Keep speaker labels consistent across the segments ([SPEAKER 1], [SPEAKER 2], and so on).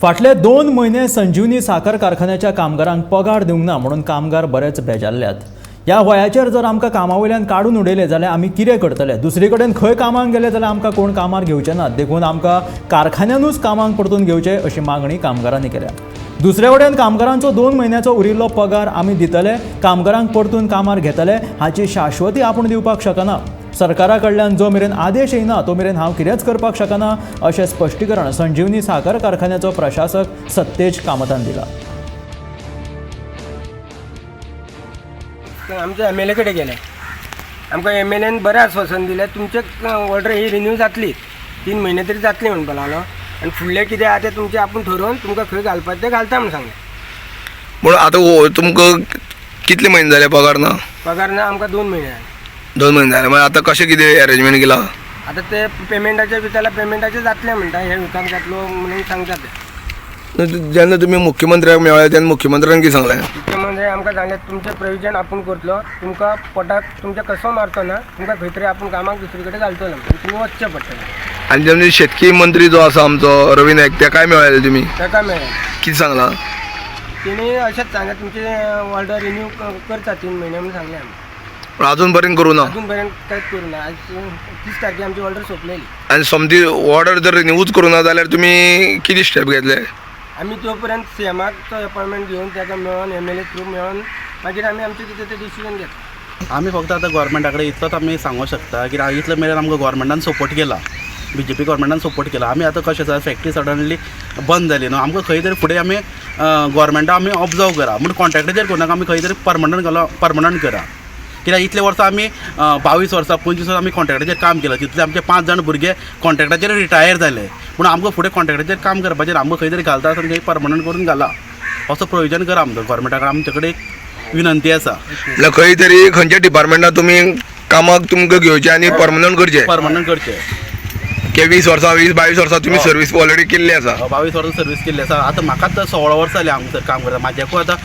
[SPEAKER 1] फाटले 2 म्हयने संजीवनी साखर कारखान्याच्या कामगारांक पगार दिवंक ना म्हणून कामगार बरेच बेजारल्यात. ह्या वयाचेर जर आमकां कामावयल्यान काडून उडयले जाल्यार आमी कितें करतले? दुसरे कडेन खंय कामाक गेले जाल्यार आमकां कोण कामार घेवचे नात. देखून आमकां कारखान्यानूच कामाक परतून घेवचे अशी मागणी कामगारांनी केल्या. दुसरे कडेन कामगारांचो 2 म्हयन्याचो उरिल्लो पगार आमी दितले, कामगारांक परतून कामार घेतले हाची शाश्वती आपूण दिवपाक शकना. सरकारा कडल्यान जो मेरेन आदेश येयना तो मेरेन हांव कितेंच करपाक शकना अशें स्पश्टीकरण संजीवनी साखर कारखान्याचो प्रशासक सतेज कामतान दिला.
[SPEAKER 2] आमच्या MLA कडेन गेले. आमकां MLAन बरें आश्वासन दिलें, तुमचे ऑर्डर ही रिन्यू जातली, 3 म्हयने तरी जातली म्हणून लागलो. आनी फुडलें कितें आहा तें तुमचें आपूण ठरोवन तुमकां खंय घालपाचें तें घालता म्हणून सांगलें.
[SPEAKER 3] म्हणून आतां तुमकां कितले म्हयने जाले पगार ना?
[SPEAKER 2] पगार ना आमकां 2 म्हयने जाले.
[SPEAKER 3] 2 म्हयने जाले. मागीर आतां कशें कितें अरेंजमेंट केला?
[SPEAKER 2] आतां ते पेमेंटाचे भितर पेमेंटाचे जातलें म्हणटा, हे विकाक जातलो म्हणून सांगता ते.
[SPEAKER 3] जेन्ना तुमी मुख्यमंत्र्याक मेळ्ळे तेन्ना मुख्यमंत्र्यान कितें सांगलें?
[SPEAKER 2] मुख्यमंत्री आमकां सांगलें तुमचें प्रोविजन आपूण करतलो, तुमकां पोटाक तुमच्या कसो मारतो ना, तुमकां खंय तरी आपूण कामाक दुसरे कडेन घालतलो, तुमी वचचें पडटलें.
[SPEAKER 3] आनी जेन्ना शेतकी मंत्री जो आसा आमचो रवी नायक तेकाय मेळ्ळे तुमी?
[SPEAKER 2] ताका मेळ्ळें.
[SPEAKER 3] कितें सांगलां?
[SPEAKER 2] तेणी अशेंच सांगलें तुमचे ऑर्डर रिन्यू करता 3 म्हयने म्हणून सांगलें आमी.
[SPEAKER 3] पण अजून पर्यंत करूं ना?
[SPEAKER 2] अजून पर्यंत कांयच करूं ना. आज 30 तारखेक आमची ऑर्डर सोंपलेली.
[SPEAKER 3] आनी समजी ऑर्डर जर रिन्यूच करूं ना जाल्यार तुमी कितें स्टेप घेतले?
[SPEAKER 2] आमी तो पर्यंत CMाचो अपॉयंटमेंट घेवन ताका मेळोन MLA थ्रू मेळोन मागीर आमी आमचें कितें तें डिसिजन घेतलें.
[SPEAKER 4] आमी फक्त आतां गोवोरमेंटा कडेन इतलोच आमी सांगूंक शकता की इतले मेरेन आमकां गोवोरमेंटान सपोर्ट केला, BJP गोवोरमेंटान सपोर्ट केला. आमी आतां कशें आसा फॅक्टरी सडनली बंद जाली न्हू, आमकां खंय तरी फुडें आमी गोवोरमेंटा आमी ऑब्जर्व करा म्हणून कॉन्ट्रॅक्टाचेर करूं आमी खंय तरी परमनंट करा. कित्याक इतले वर्सां आमी 22 वर्सां 25 वर्सां आमी कॉन्ट्रॅक्टाचेर काम केलां. तितले आमचे 5 जाण भुरगे कॉन्ट्रॅक्टाचेर रिटायर जाले. पूण आमकां फुडें कॉन्ट्रॅक्टाचेर काम करपाचेर आमकां खंय तरी घालता आसतना थंय परमनंट करून घाला असो प्रोविजन करा आमकां गोवोरमेंटा कडेन. आमचे कडेन एक विनंती आसा.
[SPEAKER 3] म्हळ्यार खंय तरी खंयच्या डिपार्टमेंटान तुमी कामाक तुमकां घेवचें आनी परमनंट करचें. 20 वर्सां 22 वर्सां तुमी सर्वीस ऑलरेडी केल्ली आसा.
[SPEAKER 4] 22 वर्सां सर्वीस केल्ली आसा. आतां म्हाका आतां 16 वर्सां जालीं हांगा काम करता. म्हाज्याकूय आतां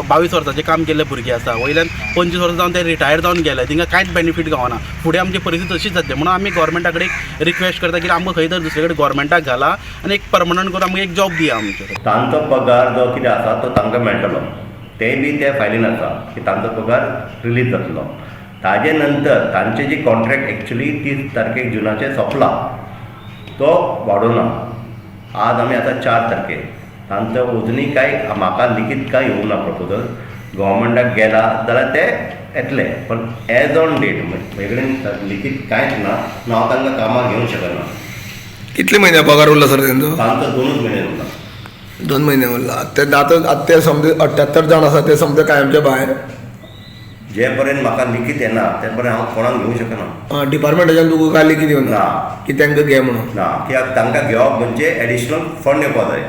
[SPEAKER 4] 22 वर्सांचें काम केल्ले भुरगे आसा. वयल्यान 25 वर्सां जावन ते रिटायर जावन गेले, तांकां कांयच बेनिफीट गावना. फुडें आमची परिस्थिती तशीच जातली. म्हणून आमी गोवोरमेंटा कडेन रिक्वेस्ट करता की आमकां खंय तरी दुसरे कडेन गोवोरमेंटाक घाला आनी एक परमनंट करून आमकां एक जॉब दिया. आमचे
[SPEAKER 5] तांचो पगार जो कितें आसा तो तांकां मेळटलो. तेंय बी ते फायलीन आसा की तांचो पगार रिलीज जातलो. ताजे नंतर तांचे जी कॉन्ट्रॅक्ट एक्चुली 30 तारखेक जुनाचे सोंपला तो वाडोवना. आज आमी आतां 4 तारखेक तांचो अजुनूय कांय म्हाका लिखीत कांय येवंक ना प्रपोजल. गव्हर्मेंटाक गेला जाल्यार ते येतले, पण एज ऑन डेट म्हजे कडेन लिखीत कांयच ना. हांव तांकां कामाक घेवंक शकना.
[SPEAKER 3] कितले म्हयने पगार उरला सर तेंचो?
[SPEAKER 5] तांचो 2 म्हयने उरला.
[SPEAKER 3] 2 म्हयने उरला. आतां ते समजे 78 जाण आसा ते समजे कायमचे भायर.
[SPEAKER 5] जे पर्यंत म्हाका लिखीत येना ते पर्यंत हांव कोणाक घेवंक शकना.
[SPEAKER 3] डिपार्टमेंटाच्यान तुका काय लिखीत येवना
[SPEAKER 5] ना
[SPEAKER 3] की तांकां घे म्हणून?
[SPEAKER 5] ना, कित्याक तांकां घेवप म्हणजे एडिशनल फंड येवपा जाय.